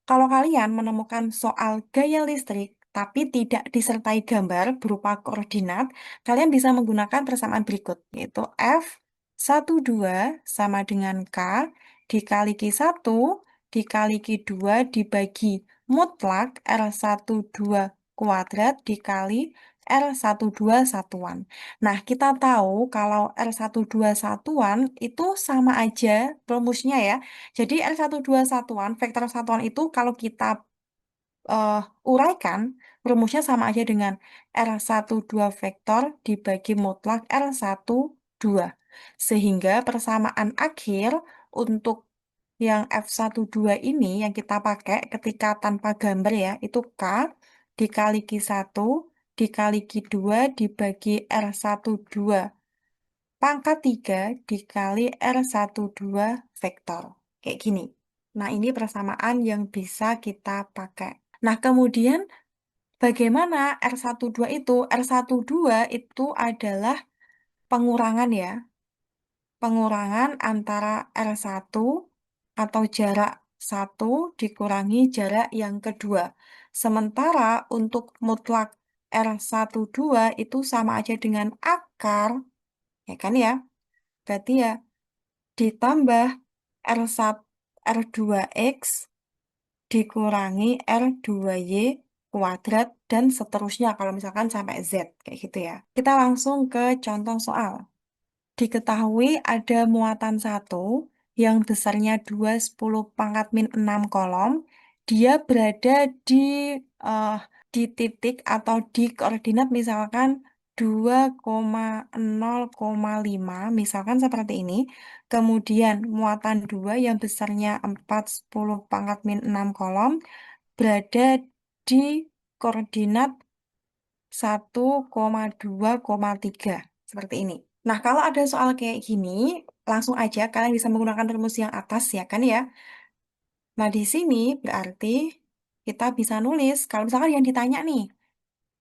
Kalau kalian menemukan soal gaya listrik tapi tidak disertai gambar berupa koordinat, kalian bisa menggunakan persamaan berikut, yaitu F12 sama dengan K dikali Q1 dikali Q2 dibagi mutlak R12 kuadrat dikali R12 satuan. Nah, kita tahu kalau R12 satuan itu sama aja rumusnya ya. Jadi R12 satuan, vektor satuan itu kalau kita eh, uraikan, rumusnya sama aja dengan R12 vektor dibagi mutlak R12. Sehingga persamaan akhir untuk yang F12 ini yang kita pakai ketika tanpa gambar ya, itu K dikali Q1 dikali Q2 dibagi R12 pangkat 3 dikali R12 vektor. Kayak gini. Nah, ini persamaan yang bisa kita pakai. Nah, kemudian bagaimana R12 itu? R12 itu adalah pengurangan ya. Pengurangan antara R1 atau jarak satu dikurangi jarak yang kedua. Sementara untuk mutlak R12 itu sama aja dengan akar, ya kan ya? Berarti ya ditambah R1, R2X dikurangi R2Y kuadrat dan seterusnya kalau misalkan sampai Z kayak gitu ya. Kita langsung ke contoh soal. Diketahui ada muatan satu yang besarnya 2 10⁻⁻6 kolom. Dia berada eh, di titik atau di koordinat misalkan 2,0,5 misalkan seperti ini. Kemudian muatan 2 yang besarnya 4 10⁻⁻6 kolom berada di koordinat 1,2,3 seperti ini. Nah, kalau ada soal kayak gini, langsung aja kalian bisa menggunakan rumus yang atas ya kan ya. Nah, di sini berarti kita bisa nulis, kalau misalkan yang ditanya nih,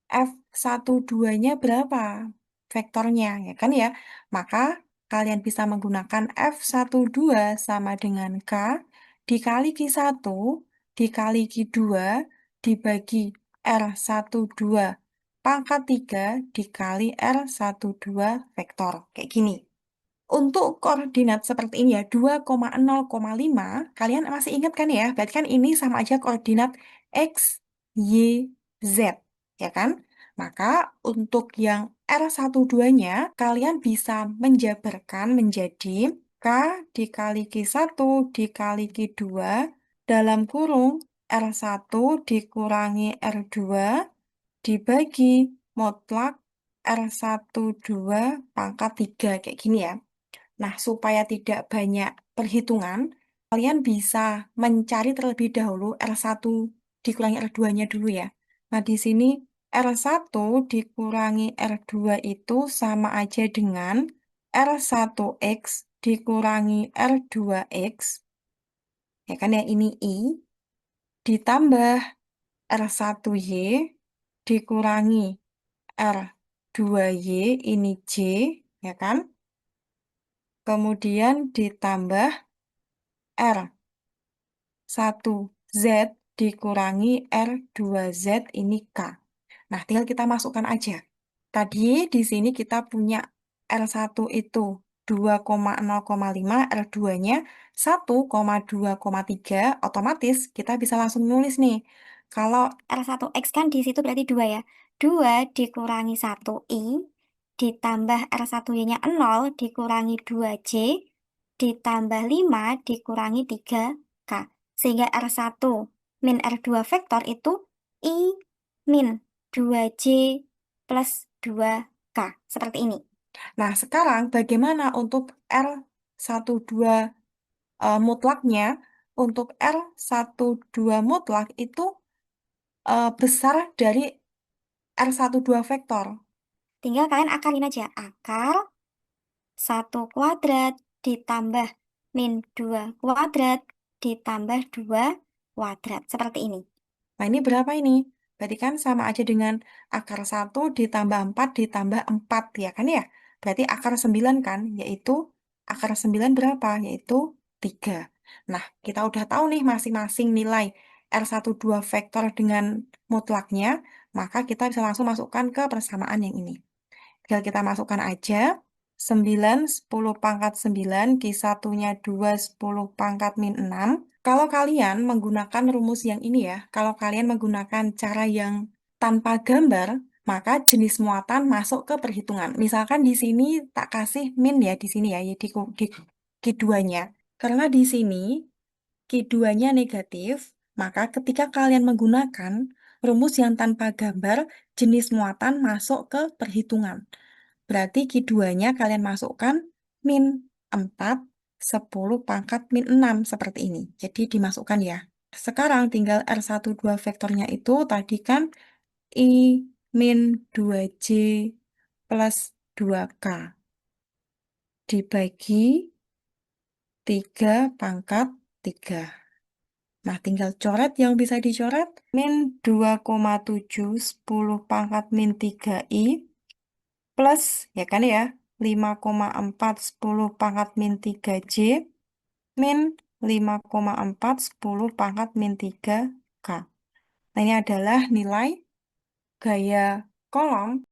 F12-nya berapa? Vektornya, ya kan ya. Maka kalian bisa menggunakan F12 sama dengan K dikali Q1 dikali Q2 dibagi R12 pangkat 3 dikali R12 vektor. Kayak gini. Untuk koordinat seperti ini ya, 2,0,5, kalian masih ingat kan ya? Berarti kan ini sama aja koordinat X, Y, Z, ya kan? Maka untuk yang R12-nya, kalian bisa menjabarkan menjadi K dikali Q1 dikali Q2 dalam kurung R1 dikurangi R2 dibagi mutlak R12 pangkat 3 kayak gini ya. Nah, supaya tidak banyak perhitungan, kalian bisa mencari terlebih dahulu R1 dikurangi R2-nya dulu ya. Nah, di sini R1 dikurangi R2 itu sama aja dengan R1X dikurangi R2X, ya kan ya ini I, ditambah R1Y dikurangi R2Y, ini J, ya kan? Kemudian ditambah R1Z dikurangi R2Z ini K. Nah, tinggal kita masukkan aja. Tadi di sini kita punya R1 itu 2,0,5, R2-nya 1,2,3, otomatis kita bisa langsung nulis nih. Kalau R1X kan di situ berarti 2 ya. 2 dikurangi 1I ditambah R1Y-nya 0 dikurangi 2J ditambah 5 dikurangi 3K. Sehingga R1 min R2 vektor itu I min 2J plus 2K. Seperti ini. Nah, sekarang bagaimana untuk R12 mutlaknya? Untuk R12 mutlak itu besar dari R12 vektor. Tinggal kalian akalin aja. Akar 1 kuadrat ditambah min 2 kuadrat ditambah 2 kuadrat. Seperti ini. Nah, ini berapa ini? Berarti kan sama aja dengan akar 1 ditambah 4 ditambah 4, ya kan ya? Berarti akar 9 kan? Yaitu akar 9 berapa? Yaitu 3. Nah, kita udah tahu nih masing-masing nilai R12 vektor dengan mutlaknya, maka kita bisa langsung masukkan ke persamaan yang ini. Tinggal kita masukkan aja 9, 10 pangkat 9, Q1-nya 2, 10 pangkat min 6. Kalau kalian menggunakan rumus yang ini ya, kalau kalian menggunakan cara yang tanpa gambar, maka jenis muatan masuk ke perhitungan. Misalkan di sini tak kasih min ya, di sini ya, di Q2-nya. Karena di sini Q2-nya negatif, maka ketika kalian menggunakan rumus yang tanpa gambar, jenis muatan masuk ke perhitungan. Berarti Q2-nya kalian masukkan min 4, 10 pangkat min 6 seperti ini. Jadi dimasukkan ya. Sekarang tinggal R12 vektornya itu tadi kan I min 2J plus 2K dibagi 3 pangkat 3. Nah, tinggal coret yang bisa dicoret. Min 2,7 10 pangkat min 3i plus, ya kan ya, 5,4 10 pangkat min 3j min 5,4 10 pangkat min 3k. Nah, ini adalah nilai gaya kolom